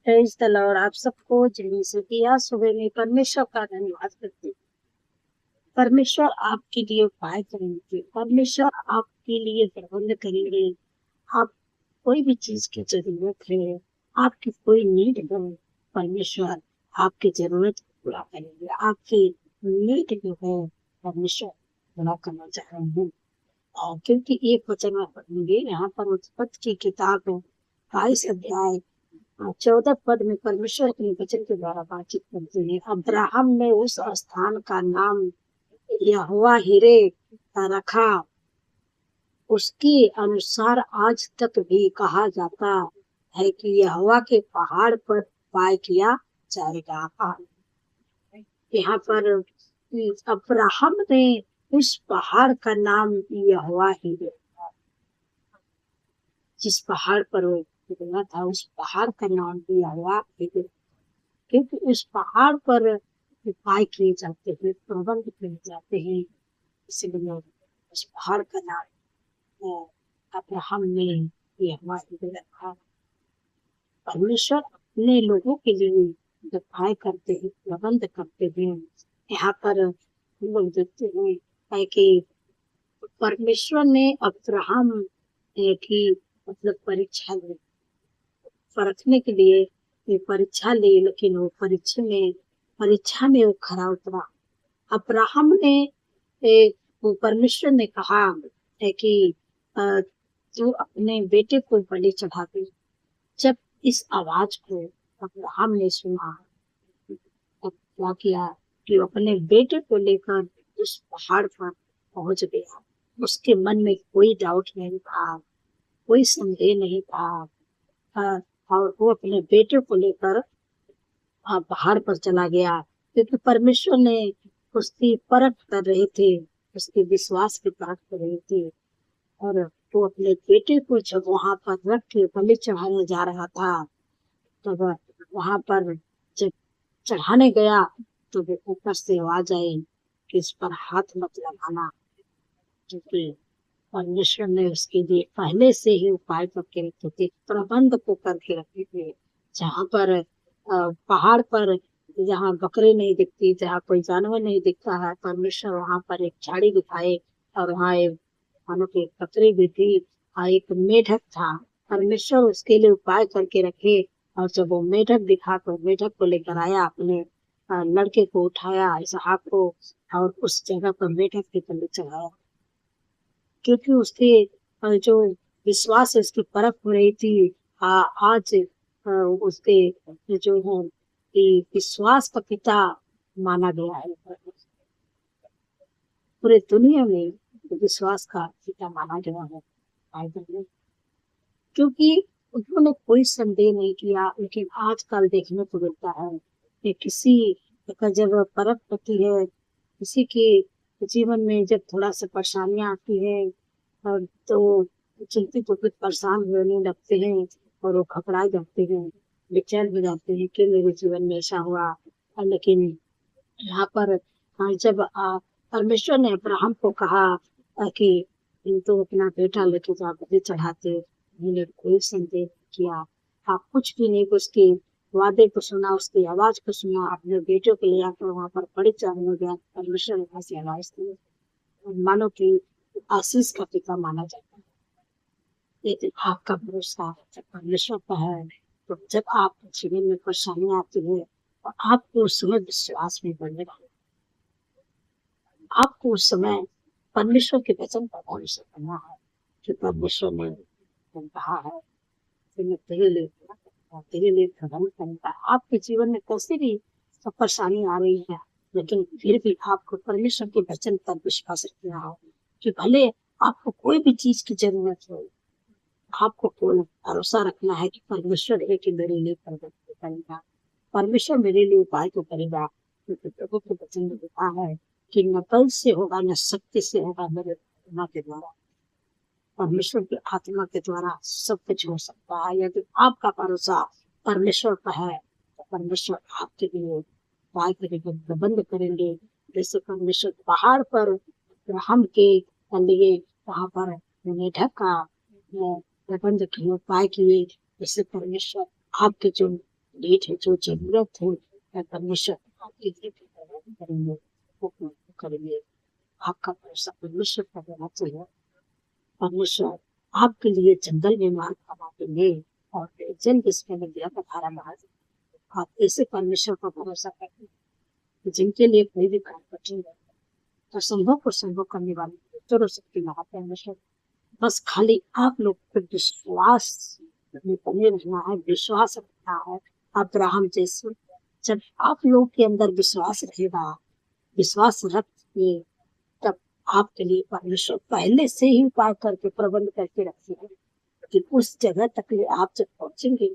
Praise the Lord. आप सबको जिनमें से किया सुबह में परमेश्वर का धन्यवाद करते हैं। परमेश्वर आपके लिए उपाय करेंगे, परमेश्वर आपके लिए प्रबंध करेंगे। आप कोई भी चीज़ की ज़रूरत है, आपकी कोई नीड है, परमेश्वर आपकी ज़रूरत पूरा करेंगे। आपकी नीड जो है परमेश्वर पूरा करना चाह रहे हैं। और क्योंकि एक वचन में पढ़ेंगे यहाँ पर उत्पत्ति की किताब 22 अध्याय 14 पद में परमेश्वर अपने वचन के द्वारा बातचीत करते हैं। अब्राहम ने उस स्थान का नाम यहोवा हिरे रखा। उसके अनुसार आज तक भी कहा जाता है कि यहोवा के पहाड़ पर उपाय किया जाएगा। यहाँ पर अब्राहम ने उस पहाड़ का नाम यहोवा हिरे, जिस पहाड़ पर वो गया था उस पहाड़ का नाम भी यहोवा हिरे, क्योंकि उस पहाड़ पर उपाय किए जाते हैं, प्रबंध किए जाते हैं। इसलिए उस पहाड़ का नाम अब्राहम ने यहोवा हिरे रखा। परमेश्वर अपने लोगों के लिए उपाय करते हैं, प्रबंध करते हैं। यहाँ पर हम लोग देखते हैं है कि परमेश्वर ने अब्राहम की मतलब परीक्षा ली, परखने के लिए ये परीक्षा ली, लेकिन वो परीक्षा में वो खरा उतरा। अब्राहम ने वो परमेश्वर ने कहा है कि तू अपने बेटे को बलि चढ़ा दे। जब इस आवाज को अब्राहम ने सुना तो क्या किया कि वो अपने बेटे को लेकर उस पहाड़ पर पहुंच गया। उसके मन में कोई डाउट नहीं था, कोई संदेह नहीं था। और वो अपने बेटे को लेकर पहाड़ पर चला गया, क्योंकि परमेश्वर ने उसकी परख कर रहे थे, उसके विश्वास की परख कर रहे थे। और वो अपने बेटे को जब वहां पर रख के बलि चढ़ाने जा रहा था, तब वहां पर जब चढ़ाने गया तो वो ऊपर से आवाज आई कि इस पर हाथ मत लगाना, क्योंकि परमेश्वर ने उसके लिए पहले से ही उपाय करके रखे थे, प्रबंध को करके रखे थे। जहाँ पर पहाड़ पर जहाँ बकरे नहीं दिखती, जहाँ कोई जानवर नहीं दिखता है, परमेश्वर वहां पर एक झाड़ी दिखाए और वहाँ एक मानो कि बकरी भी थी और एक मेढक था। परमेश्वर उसके लिए उपाय करके रखे। और जब वो मेढक दिखा तो मेढक को लेकर आया, अपने लड़के को उठाया इसहाक को और उस जगह पर मेढक के तले चढ़ाया, क्योंकि उसके जो विश्वास है उसकी परख हो रही थी। आज उसके जो है कि विश्वास का पिता माना गया है, पूरे दुनिया में विश्वास का पिता माना गया है बाइबल में, क्योंकि उन्होंने कोई संदेह नहीं किया। लेकिन आजकल देखने को मिलता है कि किसी का जब परख होती है, किसी के जीवन में जब थोड़ा सा परेशानियां आती है और तो चिंतित होकर परेशान होने लगते हैं और वो घबरा जाते हैं, बेचैन हो जाते हैं कि मेरे जीवन में ऐसा हुआ। लेकिन यहाँ पर जब परमेश्वर ने अब्राहम को कहा कि तो अपना बेटा लेके जा बलि चढ़ाते, उन्होंने कोई संदेह नहीं किया। आप कुछ भी नहीं, उसके वादे को सुना, उसकी आवाज को सुना, अपने बेटे को ले आकर वहां पर बलि चढ़ाने गया। परमेश्वर ने वहां से आवाज दी, मानो कि आशीष का पिता माना जाता है। लेकिन आपका भरोसा जब परमेश्वर पर है, तो जब आपके जीवन में परेशानी आती है और आपको उस समय विश्वास में बढ़ने लगता है, आपको उस समय परमेश्वर के वचन पर भरोसा करना है कि परमेश्वर ने कहा है कि मैं तेरे लिए तेरे लिए प्रबंध करूंगा। आपके जीवन में कैसी भी परेशानी आ रही है, लेकिन फिर भी आपको परमेश्वर के वचन पर विश्वास रखना है कि भले आपको कोई भी चीज की जरूरत हो, आपको पूर्ण भरोसा रखना है कि परमेश्वर है कि मेरे लिए प्रबंध करेगा, परमेश्वर मेरे लिए उपाय को करेगा। क्योंकि प्रभु के वचन में लिखा है कि न बल से होगा न शक्ति से होगा, मेरे आत्मा के द्वारा, परमेश्वर की आत्मा के द्वारा सब कुछ हो सकता है। यदि आपका भरोसा परमेश्वर पर है तो परमेश्वर आपके लिए उपाय करेंगे, प्रबंध करेंगे। जैसे परमेश्वर पहाड़ पर अब्राहम के लिए वहां पर मेढक का प्रबंध किए, उपाय किए, जैसे परमेश्वर आपके जो नीड है, जो जरूरत है, परमेश्वर आपके लिए भी प्रदान करेंगे, वो पूर्ण करेंगे। आपका भरोसा परमेश्वर पर होना चाहिए। परमेश्वर आपके लिए जंगल में मार्ग बना देंगे और जल किसमें नदियां का धारा बहा देंगे। आप ऐसे परमेश्वर पर भरोसा करते हैं जिनके लिए कोई भी काम कठिन है, असंभव को संभव करने वाले सर्वशक्तिमान परमेश्वर। बस खाली आप लोग पे विश्वास में बने रहना है, विश्वास रखना है। अब्राहम जैसे जब आप लोग के अंदर विश्वास रहेगा, विश्वास रखिए, तब आपके लिए परमेश्वर पहले से ही उपाय करके प्रबंध करके रखे हैं। लेकिन उस जगह तक ले आप जब पहुंचेंगे,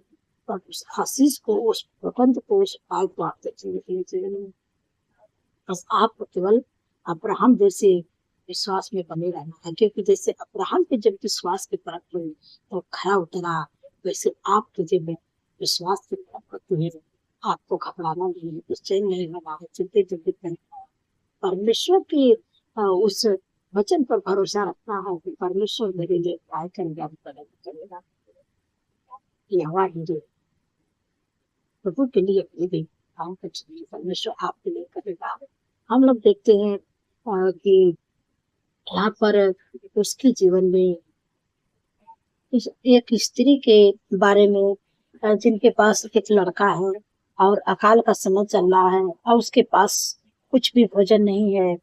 तब उस आशीष को, उस प्रबंध को, उस उपाय को आप देखेंगे। बस आपको केवल अब्राहम जैसे विश्वास में बने रहना है, क्योंकि जैसे अब्राहम के जब विश्वास की परख हुई तो खरा उतरा, वैसे आपके जब विश्वास की परख हुई, आपको घबराना नहीं है, बेचैन नहीं होना है, चिंतित नहीं है। परमेश्वर की उस वचन पर भरोसा रखना है कि परमेश्वर मेरे लिए उपाय करेगा, करेगा। यहोवा हीरे प्रभु के लिए कोई भी काम कुछ नहीं, परमेश्वर आपके लिए करेगा। हम लोग देखते हैं कि यहाँ पर उसके जीवन में एक स्त्री के बारे में, जिनके पास एक लड़का है और अकाल का समय चल रहा है और उसके पास कुछ भी भोजन नहीं है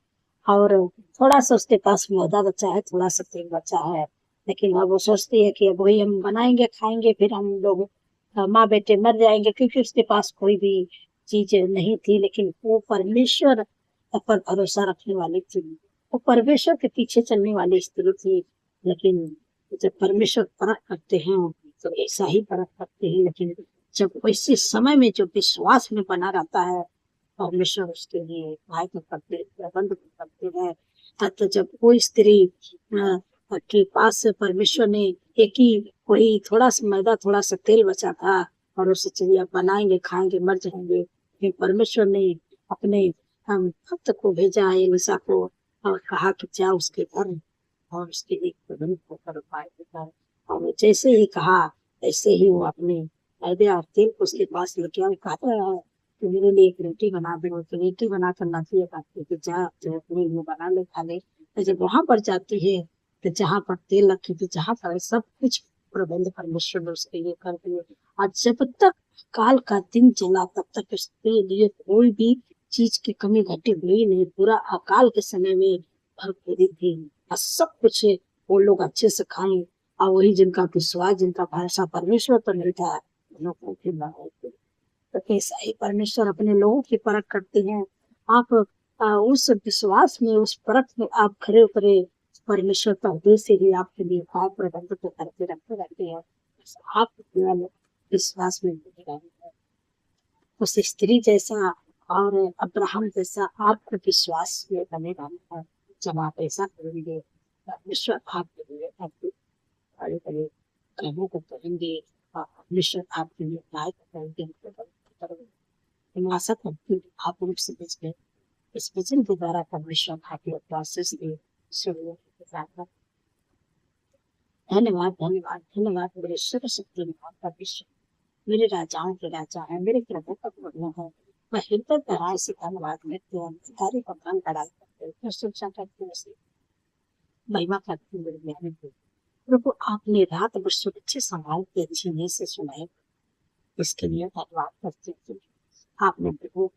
और थोड़ा सा उसके पास मैदा बचा है, थोड़ा सा तेल बचा है। लेकिन अब वो सोचती है कि अब वही हम बनाएंगे खाएंगे, फिर हम लोग माँ बेटे मर जाएंगे, क्योंकि उसके पास कोई भी चीज नहीं थी। लेकिन वो परमेश्वर पर भरोसा रखने वाली थी, वो परमेश्वर के पीछे चलने वाली स्त्री थी। लेकिन जब परमेश्वर परख करते हैं तो ऐसा ही परख करते हैं, लेकिन जब वैसे समय में जो विश्वास में बना रहता है, परमेश्वर उसके लिए उपाय तो करते, प्रबंध करते हैं। तो जब वो स्त्री के पास परमेश्वर ने एक ही वही थोड़ा सा मैदा, थोड़ा सा तेल बचा था और उसे चलिए बनाएंगे खाएंगे मर जाएंगे, फिर परमेश्वर ने अपने हम भक्त को भेजा एलिशा को और कहा कि जा उसके घर और उसके लिए प्रबंध होकर उपाय होकर, और जैसे ही कहा ऐसे ही वो अपने मैदे और तेल को उसके पास लेके आए, कहता है कि मेरे लिए एक रोटी बना दो। तो रोटी बना कर लाती है, कहती है जा जो अपने लिए बना ले खा ले। तो जब वहां पर जाती है तो जहाँ पर तेल रखी थी, जहाँ पर सब कुछ प्रबंध परमेश्वर ने उसके लिए कर दिए। और जब तक काल का दिन चला तब तक उसके लिए कोई भी चीज की कमी घटी हुई नहीं, पूरा अकाल के समय में भरपूरी थी और सब कुछ वो लोग अच्छे से खाएं। और वही जिनका विश्वास, जिनका भरोसा परमेश्वर पर नहीं था, लोग भूखे मर गए। तो ऐसा ही परमेश्वर अपने लोगों की परख करते हैं। आप उस विश्वास में, उस परख में आप खड़े उतरे, परमेश्वर पहले से ही आपके लिए उपाय प्रबंध तो करके रखते रहते हैं। बस आप केवल विश्वास में बने रहें। उस स्त्री जैसा और अब्राहम जैसा आपको विश्वास में बने रहना है। जब आप ऐसा करेंगे, परमेश्वर आपके लिए आपके बड़े बड़े कामों को करेंगे और परमेश्वर आपके लिए उपाय करेंगे। मैं आशा करती हूँ आप लोग समझ गए। इस वचन के द्वारा परमेश्वर आपको प्रोसेस दे। धन्यवाद धन्यवाद धन्यवाद मेरे सर्वशक्तिमान परमेश्वर, मेरे राजाओं के राजा है, मेरे प्रभु का प्रभु है। मैं हृदय गहराई से धन्यवाद करती हूँ, सारे भगवान बड़ाई करते हैं, प्रशंसा करते हैं, महिमा करती हूँ मेरे ज्ञानी को। प्रभु आपने रात भर सुरक्षित संभाल के अच्छी नींद से सुनाए, इसके लिए धन्यवाद करती हूँ। आपने प्रभु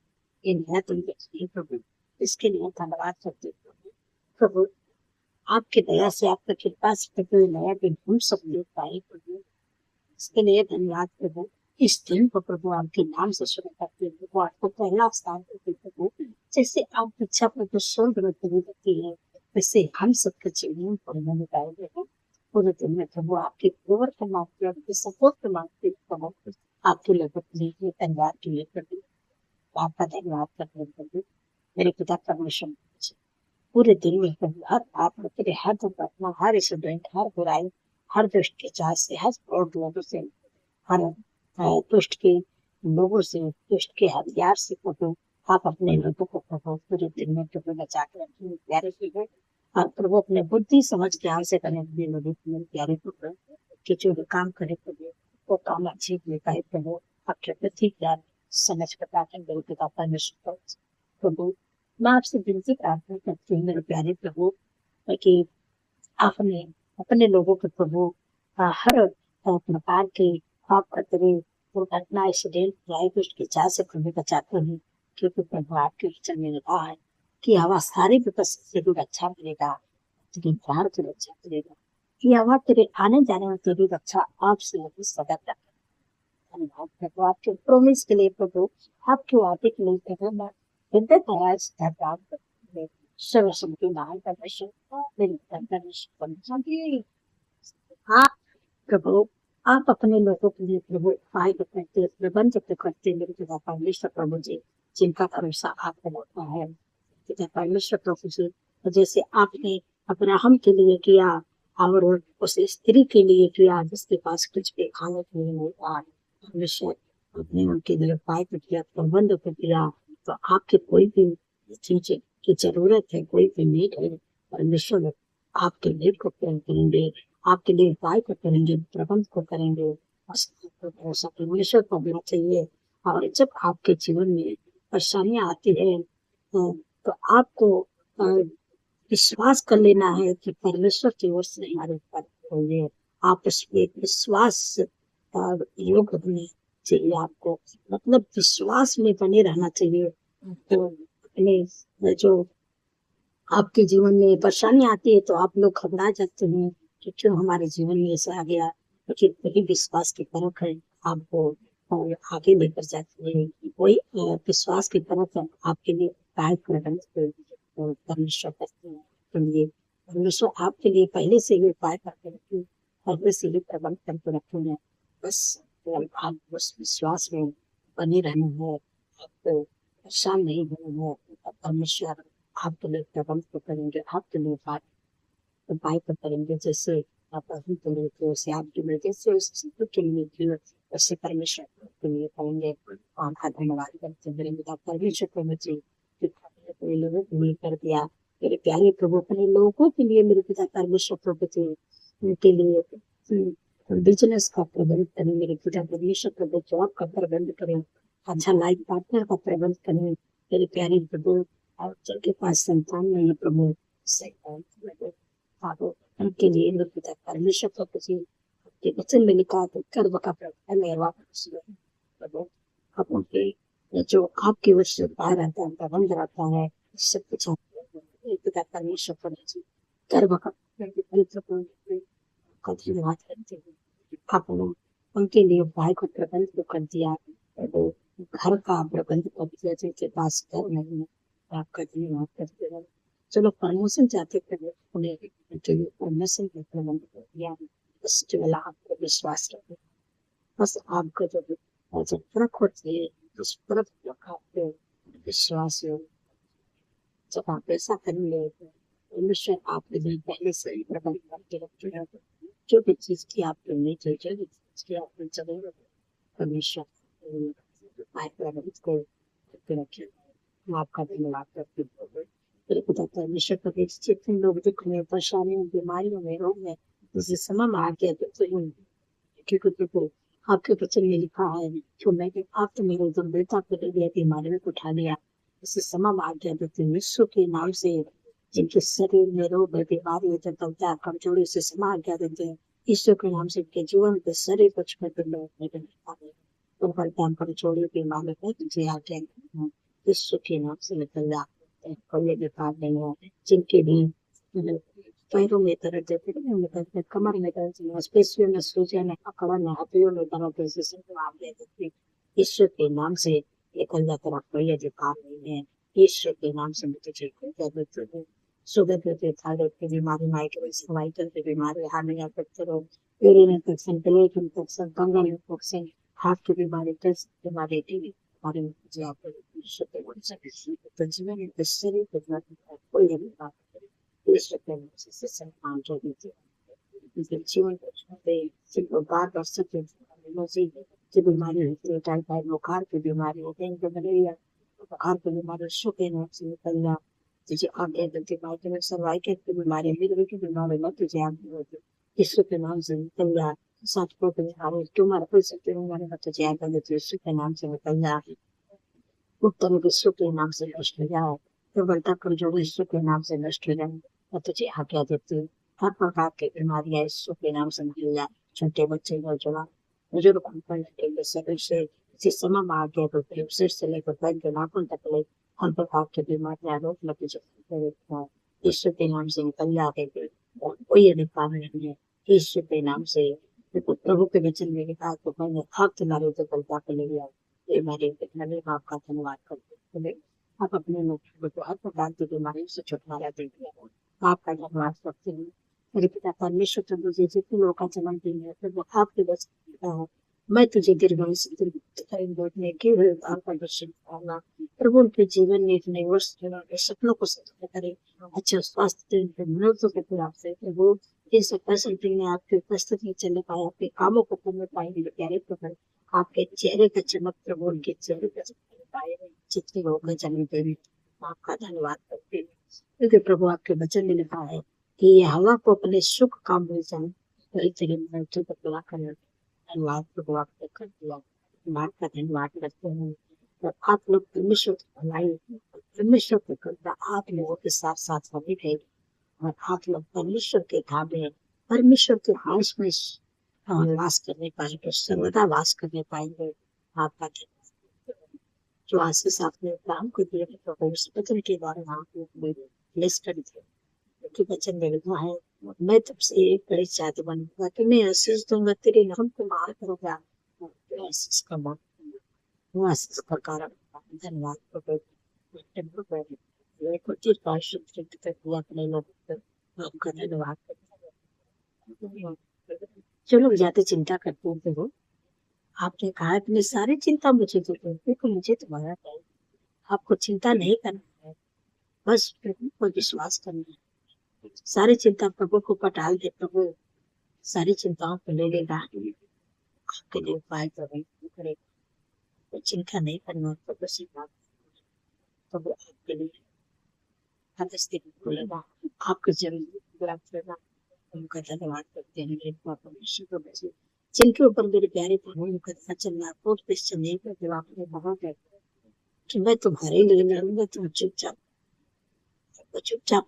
ये नया दिन देखी प्रभु, इसके लिए धन्यवाद करती हूँ। प्रभु आपकी दया से, आपकी कृपा से प्रभु ये नया दिन हम सब लोग पाए प्रभु, इसके लिए धन्यवाद प्रभु। इस दिन को प्रभु आपके नाम से शुरू करते हैं प्रभु, आपको पहला स्थान देते प्रभु। जैसे आप इच्छा प्रभु स्वर्ग में पूरी होती है, वैसे हम सबके जीवन पूर्ण में पाएंगे। पूरे दिन में प्रभु आपके गोबर को मांगते, आपके सपोर्ट को मांगते प्रभु, आपके लोगों के लिए धन्यवाद के लिए प्रभु, आपका धन्यवाद करते प्रभु। मेरे पिता परमेश्वर पूरे दिन में प्रभु हर आप तेरे हर दुर्घटना, हर स्टूडेंट, हर बुराई, हर दुष्ट के चाह से, हर और लोगों से, हर दुष्ट के लोगों से, दुष्ट के हथियार से प्रभु आप अपने लोगों को प्रभु पूरे दिन में प्रभु बचा के रखिए प्यारे प्रभु। और प्रभु अपने बुद्धि समझ ज्ञान से करने के लिए लोगों के प्यारे प्रभु, कि जो भी काम करे प्रभु वो काम अच्छे लिए पाए प्रभु। आपके प्रति ज्ञान समझ बताकर मेरे पिता परमेश्वर प्रभु, मैं आपसे विनती प्रार्थना करती हूँ मेरे प्यारे प्रभु, कि आपने अपने लोगों को प्रभु हर प्रकार के आप कतरे दुर्घटना एक्सीडेंट ड्राइव उसकी चाह से प्रभु बचाते हैं, क्योंकि प्रभु आपके वचन में लिखा है कि आवाज सारी विपद से जरूर अच्छा मिलेगा, तेरी प्राण की रक्षा करेगा, कि आवाज तेरे आने जाने में तेरी रक्षा आपसे नहीं सदा तक। धन्यवाद प्रभु आपके प्रोमिस के लिए प्रभु, आपके वादे के लिए प्रभु, मैं हृदय दयाज प्राप्त सर्वसम्मति नाम परमेश्वर मेरी परमेश्वर बन हाँ प्रभु, आप अपने लोगों के लिए प्रभु उपाय करते प्रबंध करते मेरे पिता परमेश्वर प्रभु जी, जिनका भरोसा आप पर होता है पिता परमेश्वर प्रभु जी, जैसे आपने अब्राहम के लिए किया और उस स्त्री के लिए किया जिसके पास कुछ भी खाने के लिए नहीं था, परमेश्वर आपने उनके लिए उपाय कर दिया, प्रबंध कर दिया, तो आपके कोई भी चीज की जरूरत है, कोई भी नीड है, परमेश्वर आपके नीड को पूर्ण करेंगे, आपके लिए उपाय को करेंगे, प्रबंध को करेंगे। भरोसा परमेश्वर को होना चाहिए। और जब आपके जीवन में परेशानियां आती है तो आपको विश्वास कर लेना है कि परमेश्वर की ओर से हमारे ऊपर होंगे। आप उसमें विश्वास योग होने चाहिए, आपको मतलब विश्वास में बने रहना चाहिए। तो अपने जो आपके जीवन में परेशानी आती है तो आप लोग घबरा जाते हैं कि क्यों हमारे जीवन में ऐसा आ गया, लेकिन वही विश्वास की परख है आपको आगे लेकर जाती है। वही विश्वास की परख आपके लिए गाइड कर परमेश्वर करते हैं। तो ये परमेश्वर आपके लिए पहले से ही उपाय करके रखे, पहले से ही प्रबंध करके रखे हैं। बस आप उस विश्वास में बने रहना है, आपको परेशान नहीं होना है। परमेश्वर आपके लिए प्रबंध को करेंगे, आपके लिए उपाय को करेंगे। जैसे आप अभी के लिए थे वैसे आपके लिए, जैसे उस के लिए थे वैसे परमेश्वर के लिए करेंगे। आपका धन्यवाद करते हैं मेरे पिता परमेश्वर को, मुझे अपने लोगों के लिए कर दिया। मेरे प्यारे प्रभु अपने लोगों के लिए मेरे पिता परमेश्वर प्रभु थे, उनके लिए बिजनेस का प्रबंध करें मेरे पिता परमेश्वर प्रभु, जॉब का प्रबंध करें, अच्छा लाइफ पार्टनर का प्रबंध करें मेरे प्यारे प्रभु। और जिनके पास संतान नहीं है प्रभु, उनके लिए मेरे पिता परमेश्वर प्रभु जी, आपके वचन में लिखा तो कर्म का प्रभु, आप उनके जो आपके वचन बाहर आता है प्रबंध रहता है, सब कुछ पिता परमेश्वर प्रभु जी कर्म का धन्यवाद करते हैं। आपने उनके लिए उपाय को प्रबंध को कर दिया, वो घर का प्रबंध कर दिया, जिनके पास घर नहीं है आपका धन्यवाद करते हैं। चलो प्रमोशन चाहते थे उन्हें प्रमोशन का प्रबंध कर दिया, बस केवल आपको विश्वास रखें, बस आपका जो फर्क होती है उस फर्क आपको विश्वास हो। जब आप ऐसा करेंगे परमेश्वर आपके लिए पहले से ही प्रबंध करके रखते हैं, जो भी चीज की आपको नहीं चाहिए, जो भी चीज की आपको जरूरत है, परमेश्वर प्रबंध को करके रखे। आपका धन्यवाद करते हैं मेरे पिता परमेश्वर प्रभु, जितने लोग दुख में, परेशानियों, बीमारियों में, रोग में जिसे समय में आ गया क्योंकि प्रभु आपके वचन में लिखा है जो मैं आप तो मेरे गंभीरता को ले लिया, बीमारी में उठा लिया, इसे समय में आ गया देते विश्व के नाम से जिनके शरीर में रोग है, बीमारी, जटिलता, कमजोरी से समा आ गया देते हैं ईश्वर के नाम से इनके जीवन के शरीर को छोड़ लोग कमजोरी बीमारी में तुझे आ गया ईश्वर के नाम से निकल जा कोई बेकार नहीं है, जिनके भी पैरों में दर्द देते हैं, कमर में दर्द, मांसपेशियों में सूजन, अकड़न, हड्डियों में दर्द, ईश्वर के नाम से निकल जाकर कोई अधिकार नहीं है। ईश्वर के नाम से मुझे शुगर के थायराइड की बीमारी, माइग्रेन सर्वाइकल की बीमारी, hernia fracture, urine infection, plate infection, fungal infection, heart की बीमारी, कैंसर की बीमारी, टीबी बीमारी, मुझे आपको ईश्वर के नाम से जीवन में शरीर के कोई अधिकार ईश्वर के नाम से सम्मान जो दीजिए जीवन को छोड़े, जिनको बार बार सत्य की बीमारी होती है, टाइफाइड बुखार की बीमारी होती है, डेंगू मलेरिया बुखार की बीमारी शुगर नाम से निकलना, तुझे आगे गलती बात में सर्वाइकल की बीमारी, लिवर की बीमारी में तुझे आगे होती ईश्वर के नाम से निकल जा सतपुर बिहारी तुम्हारा कोई सकते हो हमारे बच्चे जाएगा जो यीशु के नाम से निकल जाए, उत्तम विश्व के नाम से नष्ट हो जाए, प्रबलता कमजोरी यीशु के नाम से नष्ट हो जाए। मैं तुझे आज्ञा देती हूँ, हर प्रकार की बीमारियां यीशु के नाम से निकल जाए। छोटे बच्चे नौजवान बुजुर्ग ऊपर लगे सभी से इसी समय में आज्ञा देती हूँ, सिर से लेकर पैर के नाखून तक ले हर प्रकार की बीमारियां रोग लगी जो यीशु के नाम से निकल जाएगी और कोई अधिकार नहीं है यीशु के नाम से। प्रभु के वचन में लिखा है तो मैंने आप तुम्हारे तो गलता कर लिया, ये मेरे मैंने आपका धन्यवाद करते हुए आप अपने लोगों को हर प्रकार की बीमारियों से छुटकारा दे दिया, आपका धन्यवाद करते हैं। मेरे पिता परमेश्वर तो मुझे जितने लोगों का जन्म दिन है तो वो आपके वचन मैं तुझे दीर्घने की आपका दर्शन पाऊंगा। प्रभु उनके जीवन में इतने वर्ष सपनों को सत्य करे, अच्छा स्वास्थ्य मनुष्यों के पूरा से प्रभु ये सब फैसिलिटी में आपके उपस्थिति में चले पाए, आपके कामों को करने पाएंगे प्यारे प्रभु, आपके चेहरे का चमक प्रभु उनके चेहरे का चमक पाए जितने लोग जन्म देने आपका धन्यवाद करते हैं। क्योंकि प्रभु आपके वचन में लिखा है कि ये हवा को अपने सुख काम मिल जाए तो इस जगह मृत्यु को पूरा करना। धन्यवाद प्रभु आपने कर दिया, बात का धन्यवाद करते हैं। और आप लोग परमेश्वर की भलाई परमेश्वर की कृपा आप लोगों के साथ साथ हमें रहेगी और आप लोग परमेश्वर के धामे परमेश्वर के हाउस में वास करने पाएंगे, सर्वदा वास करने पाएंगे। आपका जो आशीष आपने काम को दिए तो उस वचन के द्वारा आपने ब्लेस कर दिया, क्योंकि वचन में लिखा है मैं तुमसे एक बड़ी जाति बनूंगा, तुम्हें आशीष दूंगा, तेरे नाम को महान करूंगा, आशीष का मान वो आशीष का कारण धन्यवाद प्रभु। को चिर पारिशुद्ध तक हुआ अपने लोगों को आपका धन्यवाद करते हैं। जो लोग ज्यादा चिंता करते हैं प्रभु, आपने कहा अपनी सारी चिंता मुझे दे दो क्योंकि मुझे तुम्हारा है। आपको चिंता नहीं करना है, बस प्रभु पर विश्वास करना है। सारी चिंता प्रभु को पटाल दे, प्रभु सारी चिंताओं को ले लेगा, आपके लिए उपाय करेगा। तो चिंता नहीं करना तो बस बात प्रभु आपके लिए हर स्थिति बोलेगा, आपकी जरूरत पूरा करेगा। उनका धन्यवाद करते हैं मेरे पापा परमेश्वर को, जिनके ऊपर मेरे प्यारे प्रभु उनका चलना कोट पे चलने का जब आपने कहा है कि मैं तुम्हारे लिए लड़ूंगा, तुम चुपचाप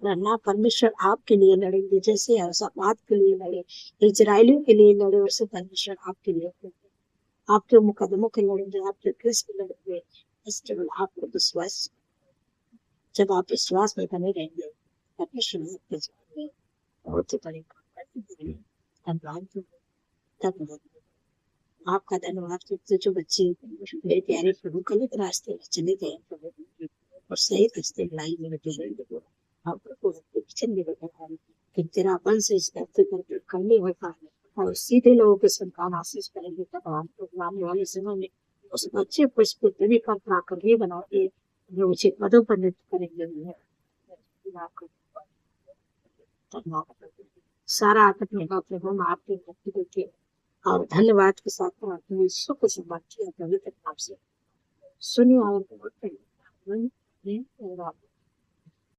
रहना। परमेश्वर आपके लिए लड़ेंगे, जैसे यहोशापात के लिए लड़े, इजरायलियों के लिए लड़े, वैसे परमेश्वर आपके लिए आपके मुकदमों के लड़ेंगे, आपके केस के लड़ेंगे। बस केवल आपको विश्वास, जब आप विश्वास में बने रहेंगे परमेश्वर आपके जीवन में बहुत ही बड़ी धन्यवाद आपका धन्यवाद करते जो बच्चे मेरे प्यारे प्रभु गलत रास्ते में चले गए प्रभु और सही रास्ते लाई में कि तेरा वंश इस धरती पर करने होता है और सीधे लोगों के संतान आशीष करेंगे। तब आने वाले समय में उस बच्चे को इस पृथ्वी पर प्राकर ही बनाओगे जो उचित पदों पर नृत्य करेंगे। सारा अपने प्रभु आपके भक्ति देते और धन्यवाद के साथ अपने सुख समर्थी पवित्र नाम से सुनिए और